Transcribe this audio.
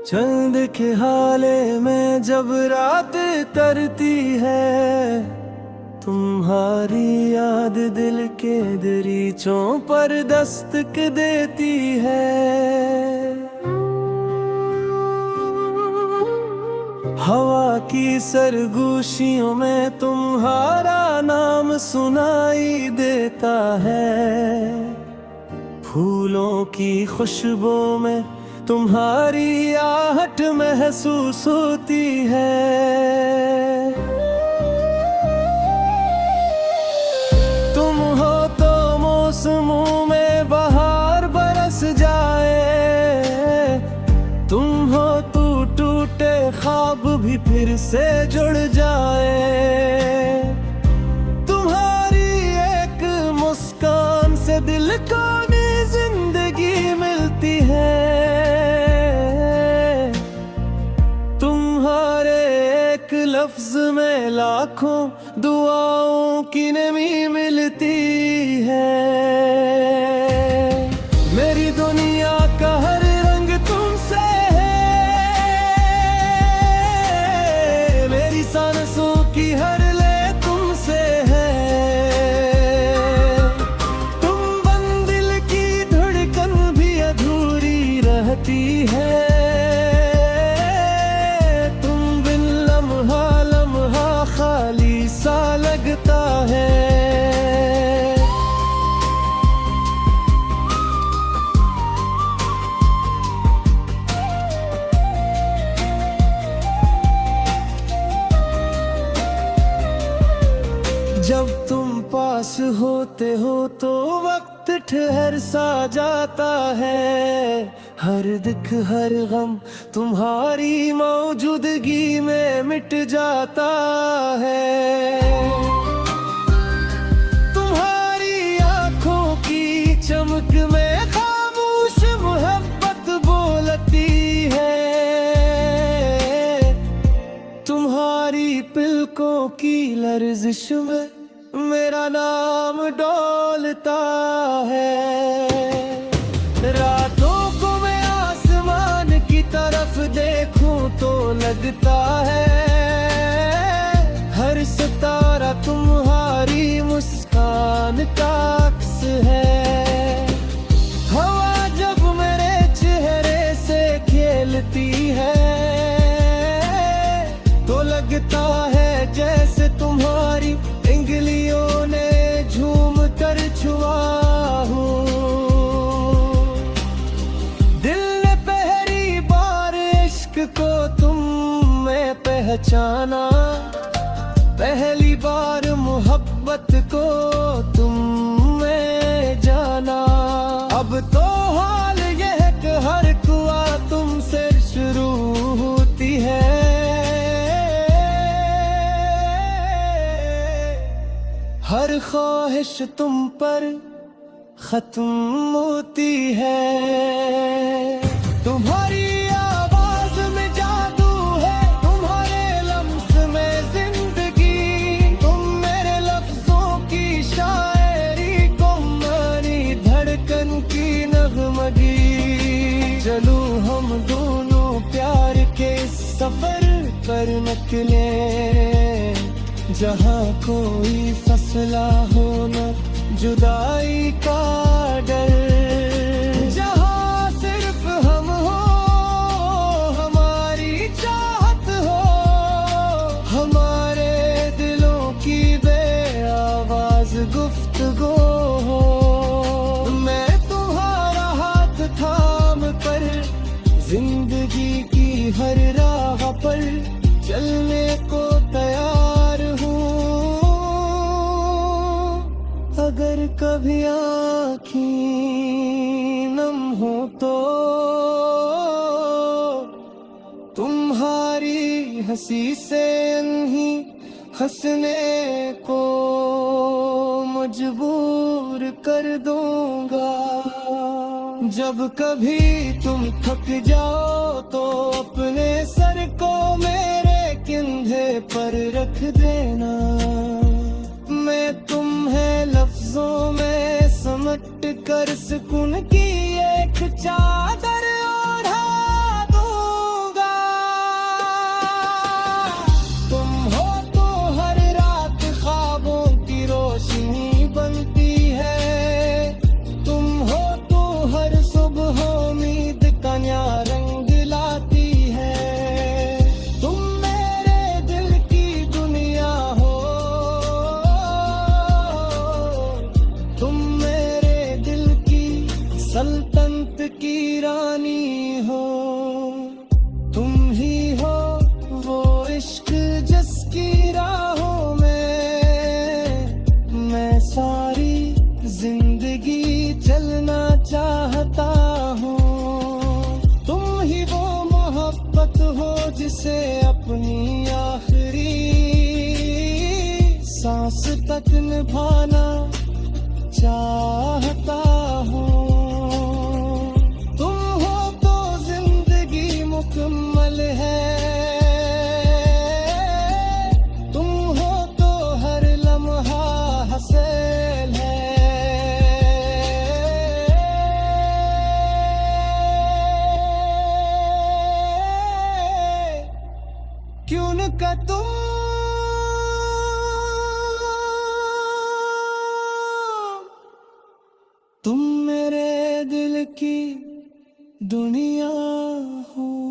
चंद के हाले में जब रात तरती है, तुम्हारी याद दिल के दरीचों पर दस्तक देती है। हवा की सरगोशियों में तुम्हारा नाम सुनाई देता है। फूलों की खुशबू में तुम्हारी आहट महसूस होती है। तुम हो तो मौसमों में बहार बरस जाए, तुम हो तो टूटे ख्वाब भी फिर से जुड़ जाए। तुम्हारी एक मुस्कान से दिल को नई जिंदगी मिलती है। लफ्ज में लाखों दुआओं की नमी मिलती है। मेरी दुनिया का हर रंग तुमसे है, मेरी सांसों की हर लय तुमसे है। तुम बन दिल की धड़कन भी अधूरी रहती है। खाली सा लगता है। जब तुम पास होते हो तो वक्त ठहर सा जाता है। हर दुख हर गम तुम्हारी मौजूदगी में मिट जाता है। तुम्हारी आंखों की चमक में खामोश मोहब्बत बोलती है। तुम्हारी पलकों की लर्जिश में मेरा नाम डोलता है। रातों को मैं आसमान की तरफ देखूं तो लगता है हर सितारा तुम्हारी मुस्कान का अक्स है। हवा जब मेरे चेहरे से खेलती है तो लगता है जैसे तुम्हारी उंगलियों ने झूम कर छुआ हूँ। दिल ने पहली बार इश्क को तुम में पहचाना, पहली बार मोहब्बत को तुम में जाना। अब तो हाल यह कि हर दुआ तुमसे शुरू होती है। हर ख्वाहिश तुम पर खत्म होती है। तुम्हारी आवाज में जादू है, तुम्हारे लम्स में जिंदगी। तुम मेरे लफ्जों की शायरी को मानी धड़कन की नगमगी। चलो हम दोनों प्यार के सफर पर निकले, जहाँ कोई फसला हो न जुदाई का डर। जहाँ सिर्फ हम हो, हमारी चाहत हो, हमारे दिलों की बेआवाज गुफ्तगू हो। मैं तुम्हारा हाथ थाम कर जिंदगी की हर राह पर चलने को तैयार हूँ। अगर कभी आँखें नम हो तो तुम्हारी हंसी से नहीं हंसने को मजबूर कर दूंगा। जब कभी तुम थक जाओ तो अपने सर को मेरे कंधे पर रख देना। मैं तुम्हें लफ्जों में समट कर सुकून की एक चादर ओढ़ा दूंगा। जिसे अपनी आखिरी सांस तक निभाना चाहता हूँ। तुम हो तो जिंदगी मुकम्मल है, तुम हो तो हर लम्हा हसीन है। क्यों न का तुम मेरे दिल की दुनिया हो।